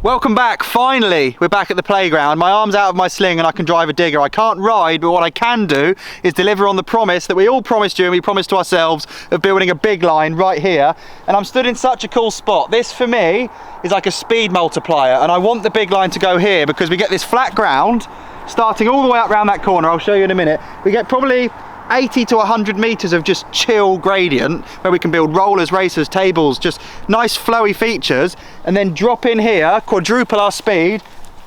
Welcome back, finally we're back at the playground. My arm's out of my sling and I can drive a digger. I can't ride, but what I can do is deliver on the promise that we all promised you and we promised to ourselves of building a big line right here. And I'm stood in such a cool spot. This for me is like a speed multiplier, and I want the big line to go here because we get this flat ground starting all the way up around that corner. I'll show you in a minute. We get probably 80 to 100 meters of just chill gradient where we can build rollers, racers, tables, just nice flowy features, and then drop in here, quadruple our speed.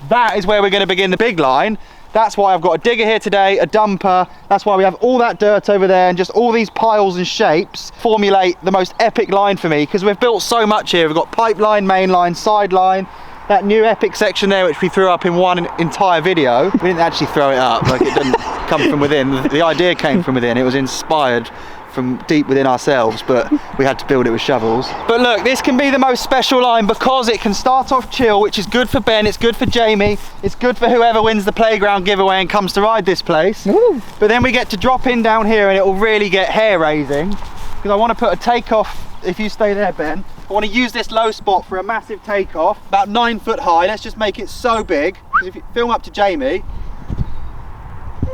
That is where we're going to begin the big line. That's why I've got a digger here today, a dumper. That's why we have all that dirt over there, and just all these piles and shapes formulate the most epic line for me, because we've built so much here. We've got pipeline, main line, sideline. That new epic section there, which we threw up in one entire video. We didn't actually throw it up, like it didn't come from within. The idea came from within. It was inspired from deep within ourselves, but we had to build it with shovels. But look, this can be the most special line because it can start off chill, which is good for Ben, it's good for Jamie, it's good for whoever wins the playground giveaway and comes to ride this place. Ooh. But then we get to drop in down here and it will really get hair raising, because I want to put a takeoff. If you stay there, Ben, I want to use this low spot for a massive takeoff, about 9 foot high. Let's just make it so big. If you film up to Jamie,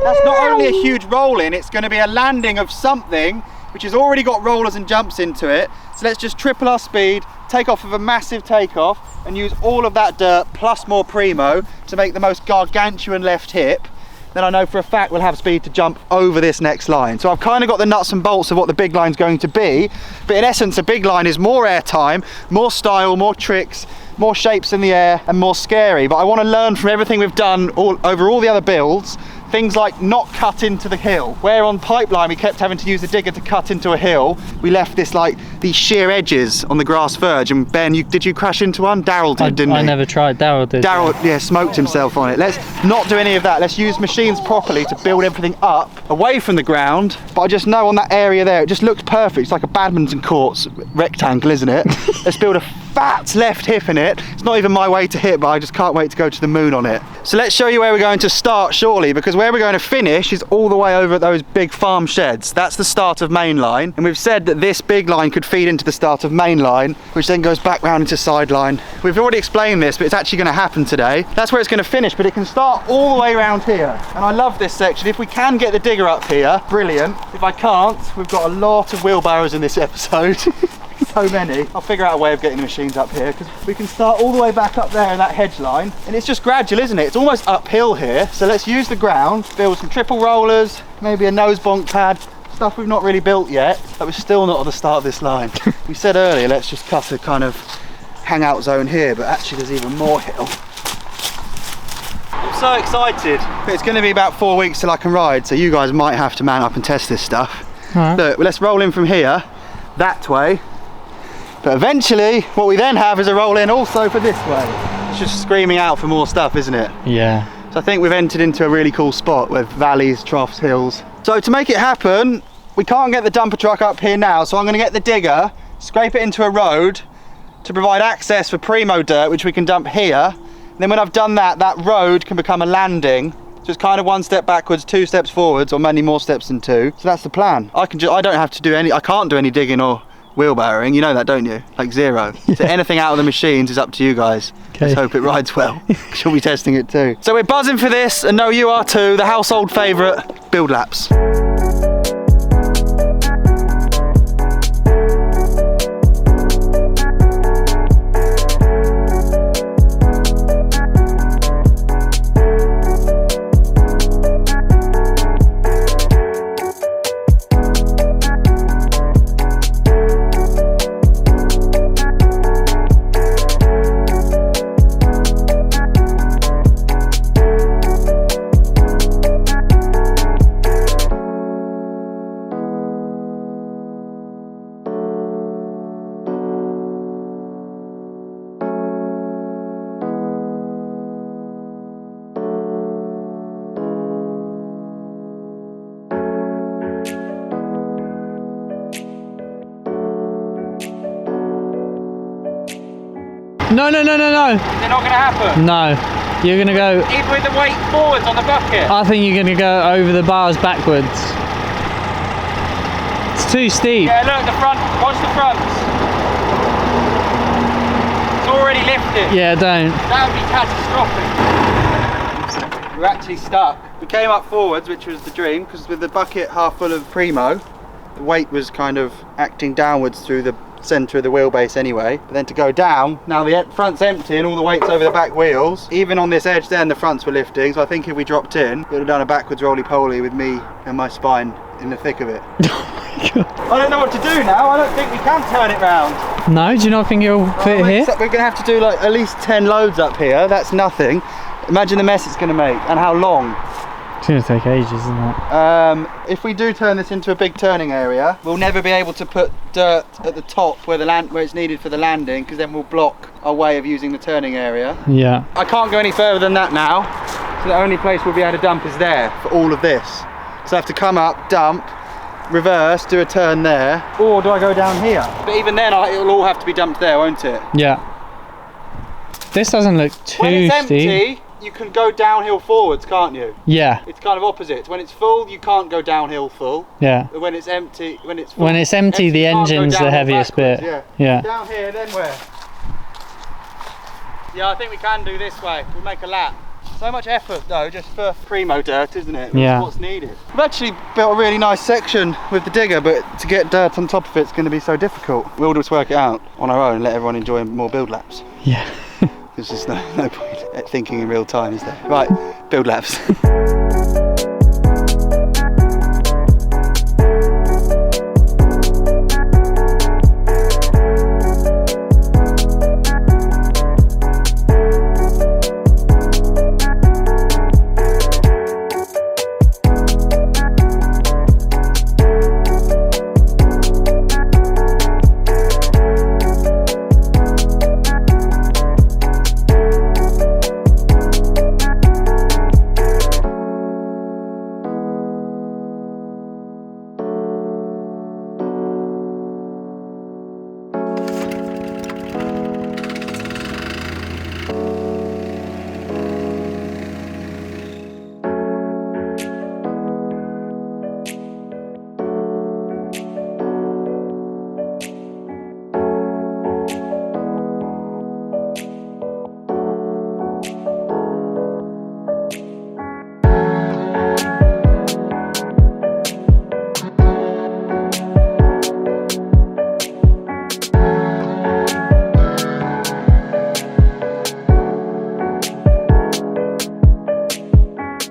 that's not only a huge roll in, it's going to be a landing of something which has already got rollers and jumps into it. So let's just triple our speed, take off of a massive takeoff, and use all of that dirt plus more primo to make the most gargantuan left hip. Then I know for a fact we'll have speed to jump over this next line. So I've kind of got the nuts and bolts of what the big line's going to be, but in essence a big line is more air time, more style, more tricks, more shapes in the air, and more scary. But I want to learn from everything we've done over all the other builds, things like not cut into the hill. Where on pipeline we kept having to use the digger to cut into a hill, we left this like these sheer edges on the grass verge. And Ben, did you crash into one? Daryl did, didn't he? I never tried. Daryl did. Daryl, yeah, smoked himself on it. Let's not do any of that. Let's use machines properly to build everything up away from the ground. But I just know on that area there, it just looks perfect. It's like a badminton court rectangle, isn't it? Let's build a fat left hip in it. It's not even my way to hit, but I just can't wait to go to the moon on it. So let's show you where we're going to start shortly, because where we're going to finish is all the way over at those big farm sheds. That's the start of main line, and we've said that this big line could feed into the start of main line, which then goes back round into sideline. We've already explained this, but it's actually going to happen today. That's where it's going to finish, but it can start all the way around here. And I love this section. If we can get the digger up here, brilliant. If I can't, we've got a lot of wheelbarrows in this episode. So many. I'll figure out a way of getting the machines up here, because we can start all the way back up there in that hedge line, and it's just gradual, isn't it? It's almost uphill here. So let's use the ground, build some triple rollers, maybe a nose bonk pad, stuff we've not really built yet, but we're still not at the start of this line. We said earlier, let's just cut a kind of hangout zone here, but actually there's even more hill. I'm so excited. It's going to be about 4 weeks till I can ride, so you guys might have to man up and test this stuff. Right. Look, let's roll in from here, that way. But eventually, what we then have is a roll in also for this way. It's just screaming out for more stuff, isn't it? Yeah. So I think we've entered into a really cool spot with valleys, troughs, hills. So to make it happen, we can't get the dumper truck up here now, so I'm going to get the digger, scrape it into a road to provide access for primo dirt, which we can dump here. And then when I've done that, that road can become a landing. So it's kind of 1 step backwards, 2 steps forwards, or many more steps than 2. So that's the plan. I don't have to do any, I can't do any digging or wheelbarrowing, you know that, don't you? Like zero. Yeah. So anything out of the machines is up to you guys. Okay. Let's hope it rides well. She'll be testing it too. So we're buzzing for this, and know you are too. The household favourite, build laps. No. Is it not going to happen? No. You're going to go... Even with the weight forwards on the bucket? I think you're going to go over the bars backwards. It's too steep. Yeah, look, the front. Watch the fronts. already lifted. Yeah, don't. That would be catastrophic. We're actually stuck. We came up forwards, which was the dream, because with the bucket half full of Primo, the weight was kind of acting downwards through the centre of the wheelbase anyway. But then to go down, now the front's empty and all the weight's over the back wheels. Even on this edge then, the fronts were lifting, so I think if we dropped in, it would have done a backwards roly-poly with me and my spine in the thick of it. I don't know what to do now. I don't think we can turn it round. No, do you not think it'll fit here? We're going to have to do like at least 10 loads up here. That's nothing. Imagine the mess it's going to make and how long. It's going to take ages, isn't it? If we do turn this into a big turning area, we'll never be able to put dirt at the top where it's needed for the landing, because then we'll block our way of using the turning area. Yeah. I can't go any further than that now, so the only place we'll be able to dump is there for all of this. So I have to come up, dump, reverse, do a turn there, or do I go down here? But even then, it'll all have to be dumped there, won't it? Yeah. This doesn't look too When it's steep. empty, you can go downhill forwards, can't you? Yeah. It's kind of opposite. When it's full, you can't go downhill full. Yeah. But when it's empty, when it's full, When it's empty, the you can't go engine's the downhill heaviest backwards, bit. Yeah. Yeah. Down here, then where? Yeah, I think we can do this way. We'll make a lap. So much effort though, just for Primo dirt, isn't it? Yeah. That's what's needed. We've actually built a really nice section with the digger, but to get dirt on top of it's going to be so difficult. We'll just work it out on our own and let everyone enjoy more build laps. Yeah. There's just no point at thinking in real time, is there? Right, build laps.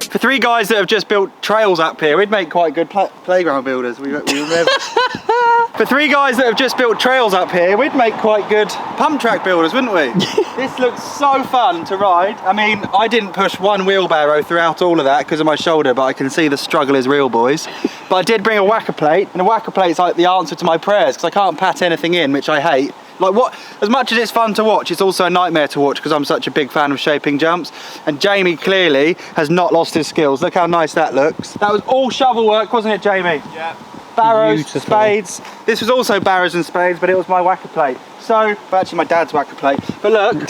For three guys that have just built trails up here, we'd make quite good playground builders. For three guys that have just built trails up here, we'd make quite good pump track builders, wouldn't we? This looks so fun to ride. I mean, I didn't push one wheelbarrow throughout all of that because of my shoulder, but I can see the struggle is real, boys. But I did bring a whacker plate, and a whacker plate's like the answer to my prayers, because I can't pat anything in, which I hate. Like what, as much as it's fun to watch, it's also a nightmare to watch because I'm such a big fan of shaping jumps. And Jamie clearly has not lost his skills. Look how nice that looks. That was all shovel work, wasn't it, Jamie? Yeah. Barrows, Beautiful. spades. This was also barrows and spades, but it was my whacker plate. So, well, actually my dad's whacker plate. But look,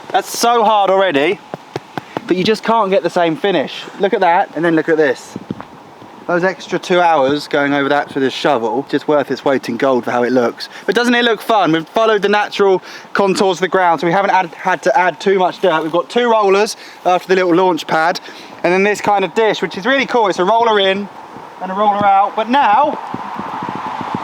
that's so hard already, but you just can't get the same finish. Look at that, and then look at this. Those extra 2 hours going over that with this shovel, just worth its weight in gold for how it looks. But doesn't it look fun? We've followed the natural contours of the ground, so we haven't had to add too much dirt. We've got two rollers after the little launch pad, and then this kind of dish, which is really cool. It's a roller in and a roller out. But now,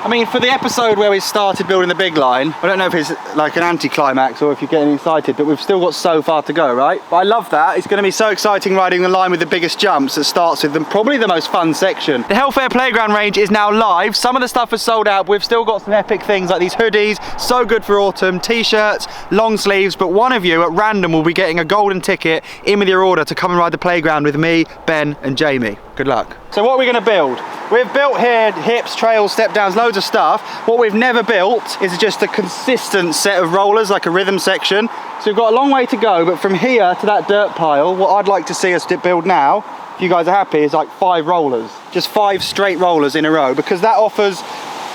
I mean, for the episode where we started building the big line, I don't know if it's like an anti-climax or if you're getting excited, but we've still got so far to go, right? But I love that. It's going to be so exciting riding the line with the biggest jumps that starts with probably the most fun section. The Hellfair Playground range is now live. Some of the stuff is sold out. We've still got some epic things like these hoodies, so good for autumn, t-shirts, long sleeves, but one of you at random will be getting a golden ticket in with your order to come and ride the playground with me, Ben and Jamie. Good luck. So what are we going to build? We've built here hips, trails, step downs, loads of stuff. What we've never built is just a consistent set of rollers, like a rhythm section. So we've got a long way to go, but from here to that dirt pile, what I'd like to see us build now, if you guys are happy, is like 5 rollers. Just 5 straight rollers in a row, because that offers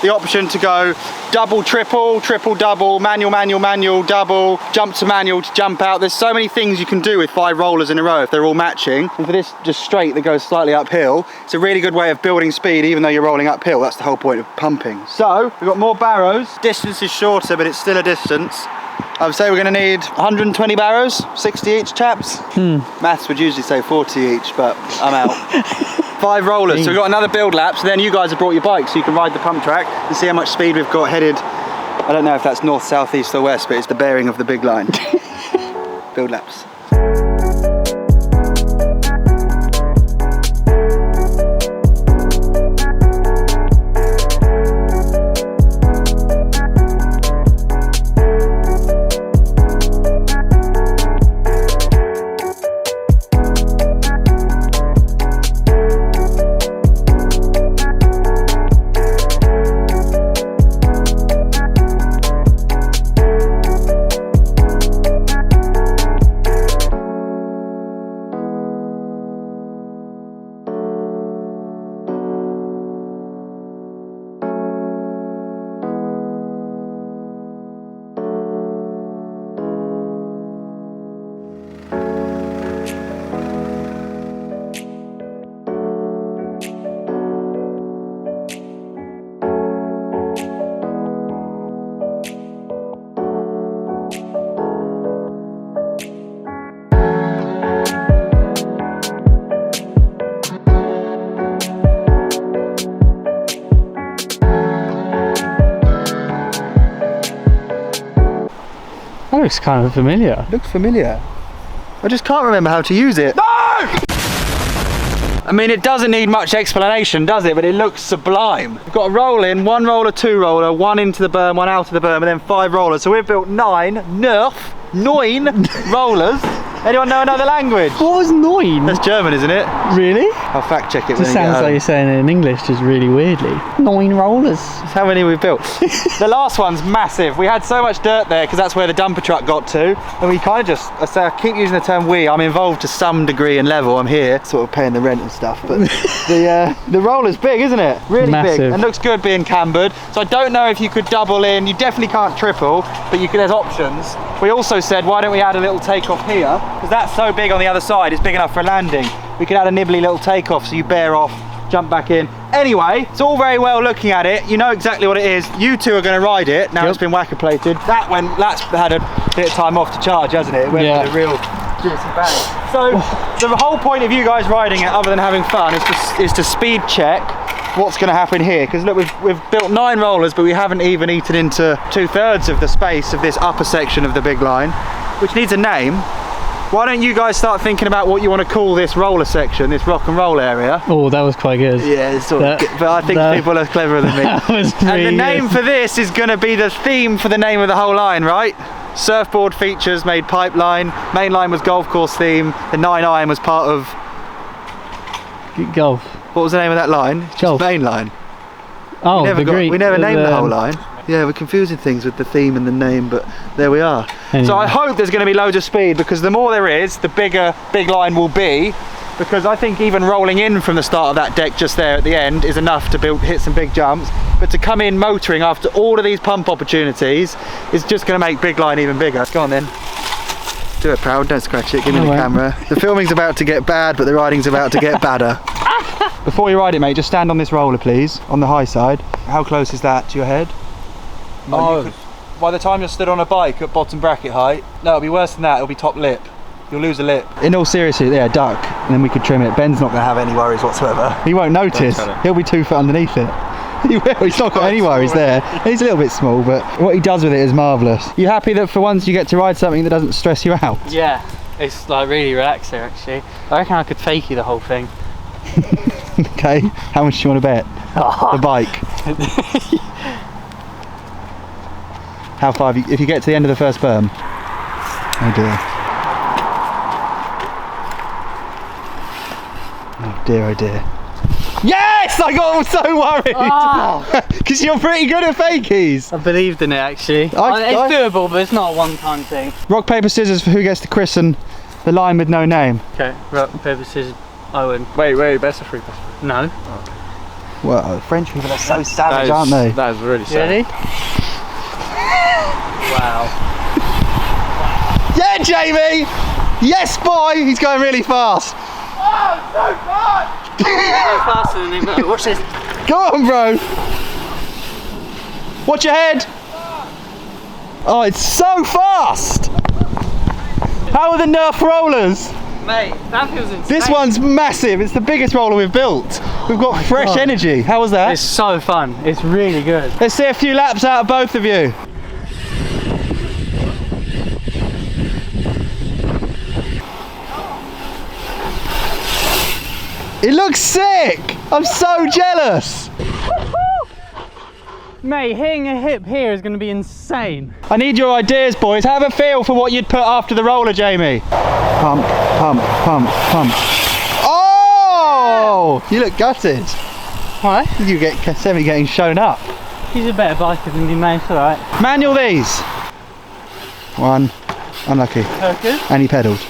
the option to go double, triple, triple, double, manual, manual, manual, double, jump to manual to jump out. There's so many things you can do with 5 rollers in a row if they're all matching. And for this just straight that goes slightly uphill, it's a really good way of building speed even though you're rolling uphill. That's the whole point of pumping. So we've got more barrows. Distance is shorter, but it's still a distance. I would say we're going to need 120 barrows, 60 each, chaps. Maths would usually say 40 each, but I'm out. 5 rollers, so we've got another build lap, so then you guys have brought your bike so you can ride the pump track and see how much speed we've got headed. I don't know if that's north, south, east or west, but it's the bearing of the big line. Build laps. That looks kind of familiar. Looks familiar. I just can't remember how to use it. No! I mean, it doesn't need much explanation, does it? But it looks sublime. We've got a roll in, 1 roller, 2 roller, 1 into the berm, 1 out of the berm, and then 5 rollers. So we've built 9 rollers. Anyone know another language? What was nine? That's German, isn't it? Really? I'll fact check it. Just sounds like you're saying it in English, just really weirdly. 9 rollers. That's how many we've built. The last one's massive. We had so much dirt there because that's where the dumper truck got to, and we kind of just, I keep using the term we, I'm involved to some degree and level. I'm here sort of paying the rent and stuff, but the roller's big, isn't it? Really Massive. big, and looks good being cambered. So I don't know if you could double in. You definitely can't triple, but there's options. We also said, why don't we add a little takeoff here, because that's so big on the other side, it's big enough for a landing. We could add a nibbly little takeoff so you bear off, jump back in. Anyway, it's all very well looking at it. You know exactly what it is. You two are going to ride it. Now It's been whacker plated. That's had a bit of time off to charge, hasn't it? It went with a real juicy bang. So the whole point of you guys riding it, other than having fun, is to speed check what's going to happen here. Because look, we've built 9 rollers, but we haven't even eaten into 2/3 of the space of this upper section of the big line, which needs a name. Why don't you guys start thinking about what you want to call this roller section, this rock and roll area? Oh, that was quite good. Yeah, it's sort of good, but I think people are cleverer than me. That was really and the name good. for this is going to be the theme for the name of the whole line, right? Surfboard features made pipeline, main line was golf course theme, the 9 iron was part of... Golf. What was the name of that line? Golf. Main line. Oh, we never named the whole line. line. Yeah, we're confusing things with the theme and the name, but there we are. Anyway. So I hope there's going to be loads of speed, because the more there is, the bigger big line will be, because I think even rolling in from the start of that deck just there at the end is enough to hit some big jumps, but to come in motoring after all of these pump opportunities is just going to make big line even bigger. Go on then. Do it, proud, don't scratch it, give me the camera. The filming's about to get bad, but the riding's about to get badder. Before you ride it, mate, just stand on this roller, please, on the high side. How close is that to your head? Oh. By the time you're stood on a bike at bottom bracket height, no, it'll be worse than that, it'll be top lip. You'll lose a lip. In all seriousness, yeah, duck, and then we could trim it. Ben's not going to have any worries whatsoever. He won't notice. He'll be 2 foot underneath it. He will, he's not got any worries there. He's a little bit small, but what he does with it is marvellous. You happy that for once you get to ride something that doesn't stress you out? Yeah, it's like really relaxing actually. I reckon I could fake you the whole thing. Okay, how much do you want to bet? The bike. How far, if you get to the end of the first berm? Oh dear. Oh dear, oh dear. Yes! I got so worried! Because you're pretty good at fakies. I believed in it actually. It's doable, but it's not a one-time thing. Rock, paper, scissors for who gets to christen the line with no name. Okay, rock, paper, scissors, I win. Wait, best of 3, No. Well, French people are so savage, aren't they? That is really sad. Ready? Wow. Yeah, Jamie! Yes, boy! He's going really fast. Oh, so fast! Go faster than him. Watch this. Go on, bro. Watch your head. Oh, it's so fast! How are the Nerf rollers? Mate, that feels insane. This one's massive. It's the biggest roller we've built. We've got fresh God. energy. How was that? It's so fun. It's really good. Let's see a few laps out of both of you. It looks sick! I'm so jealous! Mate, hitting a hip here is going to be insane. I need your ideas, boys. Have a feel for what you'd put after the roller, Jamie. Pump, pump, pump, pump. Oh! You look gutted. Why? You get Semi getting shown up. He's a better biker than me, mate. It's alright. Manual these. One. Unlucky. Focus. And he pedalled.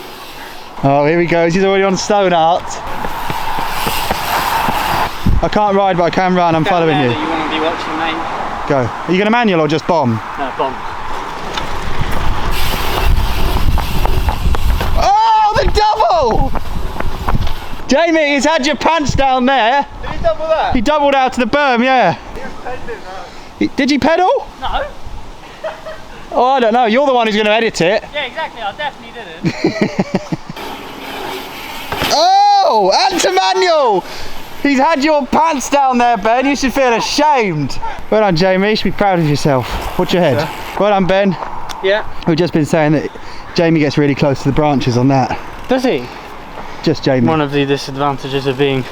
Oh, here he goes. He's already on stone art. I can't ride, but I can run. I'm following you. You want to be watching, mate? Go. Are you going to manual or just bomb? No, bomb. Oh, the double! Jamie, he's had your pants down there. Did he double that? He doubled out to the berm, yeah. He was pedaling that. Did you pedal? No. Oh, I don't know. You're the one who's going to edit it. Yeah, exactly. I definitely didn't. Oh, and to manual. He's had your pants down there, Ben. You should feel ashamed. Well done, Jamie. You should be proud of yourself. Watch your head. Yeah. Well done, Ben. Yeah. We've just been saying that Jamie gets really close to the branches on that. Does he? Just Jamie. One of the disadvantages of being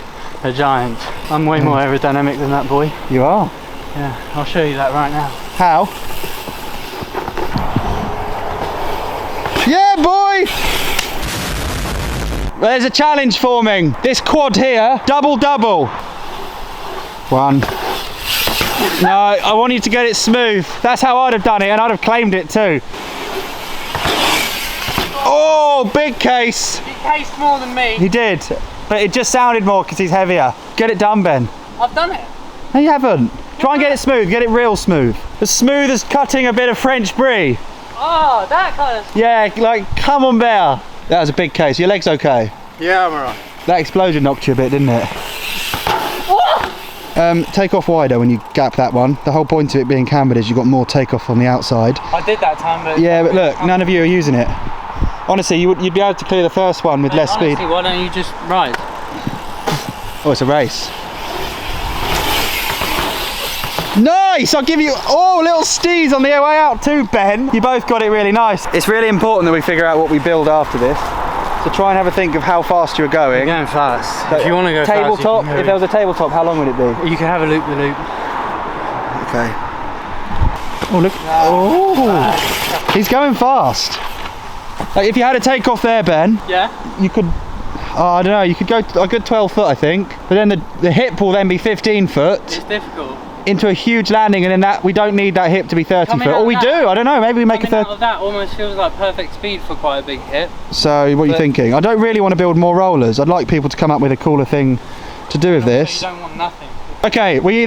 a giant. I'm way more aerodynamic than that boy. You are. Yeah, I'll show you that right now. How? Yeah, boy! There's a challenge forming. This quad here, double. One. No, I want you to get it smooth. That's how I'd have done it, and I'd have claimed it too. Oh, big case. He cased more than me. He did, but it just sounded more because he's heavier. Get it done, Ben. I've done it. No, you haven't. Try and get it smooth. Get it real smooth. As smooth as cutting a bit of French brie. Oh, that kind of... Yeah, like, come on, bear. That was a big case. Your leg's okay? Yeah, I'm alright. That explosion knocked you a bit, didn't it? Take off wider when you gap that one. The whole point of it being cambered is you've got more takeoff on the outside. I did that time, but... Yeah, but look, none of you are using it. Honestly, you'd be able to clear the first one with less Honestly, speed. why don't you just ride? Oh, it's a race. Nice! I'll give you, oh, little stees on the way out too, Ben. You both got it really nice. It's really important that we figure out what we build after this. So try and have a think of how fast you're going. You're going fast. So if you want to go tabletop, fast, if there was a tabletop, how long would it be? you can have a loop-the-loop. Okay. Oh, look. Oh, he's going fast. Like, if you had a take off there, Ben, Yeah? you could, I don't know, you could go a good 12 foot, I think. But then the hip will then be 15 foot. It's difficult. Into a huge landing, and then that we don't need that hip to be 30 Coming foot. out Or we of do, that- I don't know, maybe we make a Coming 30. out of that almost feels like perfect speed for quite a big hit. So what are you But- thinking? I don't really want to build more rollers. I'd like people to come up with a cooler thing to do with this. You don't want nothing. Okay, we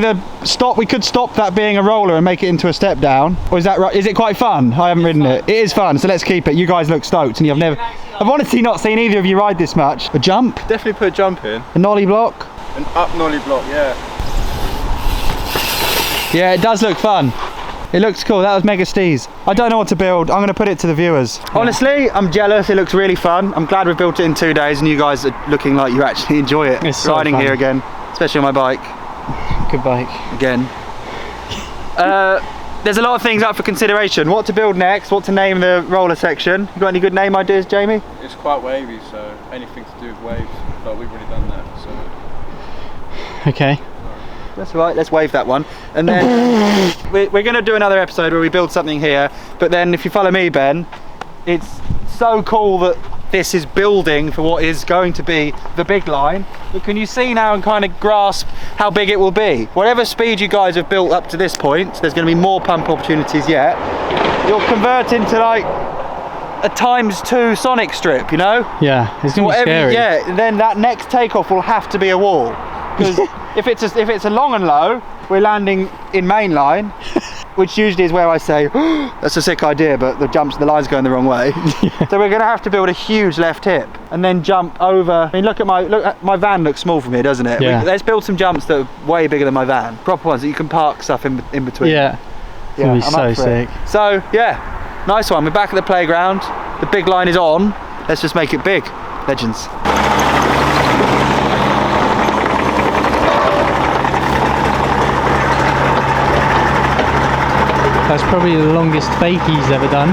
could stop that being a roller and make it into a step down. Or is that right? Is it quite fun? I haven't ridden it. It is fun, so let's keep it. You guys look stoked, and I've honestly not seen either of you ride this much. A jump, Definitely put a jump in. a nollie block. An up nollie block, yeah. Yeah, it does look fun. It looks cool. That was mega steez. I don't know what to build. I'm going to put it to the viewers. Honestly, I'm jealous. It looks really fun. I'm glad we built it in 2 days and you guys are looking like you actually enjoy it. It's so riding fun. here again, especially on my bike Good bike. again. There's a lot of things up for consideration. What to build next, what to name the roller section. You got any good name ideas, Jamie? It's quite wavy, so anything to do with waves. But we've already done that, so. Okay. That's right, let's wave that one. And then we're going to do another episode where we build something here. But then if you follow me, Ben, it's so cool that this is building for what is going to be the big line. But can you see now and kind of grasp how big it will be? Whatever speed you guys have built up to this point, there's going to be more pump opportunities yet. You'll convert into like a ×2 sonic strip, you know? Yeah, it's gonna be scary. Yeah, then that next takeoff will have to be a wall. Because if it's a long and low, we're landing in main line, which usually is where I say, oh, that's a sick idea, but the line's going the wrong way. So we're going to have to build a huge left hip and then jump over. I mean, look at my van looks small from here, doesn't it? Yeah. Let's build some jumps that are way bigger than my van. Proper ones that you can park stuff in between. Yeah. It'll be I'm so up for it. sick. So yeah, nice one. We're back at the playground. The big line is on. Let's just make it big. Legends. That's probably the longest fake he's ever done.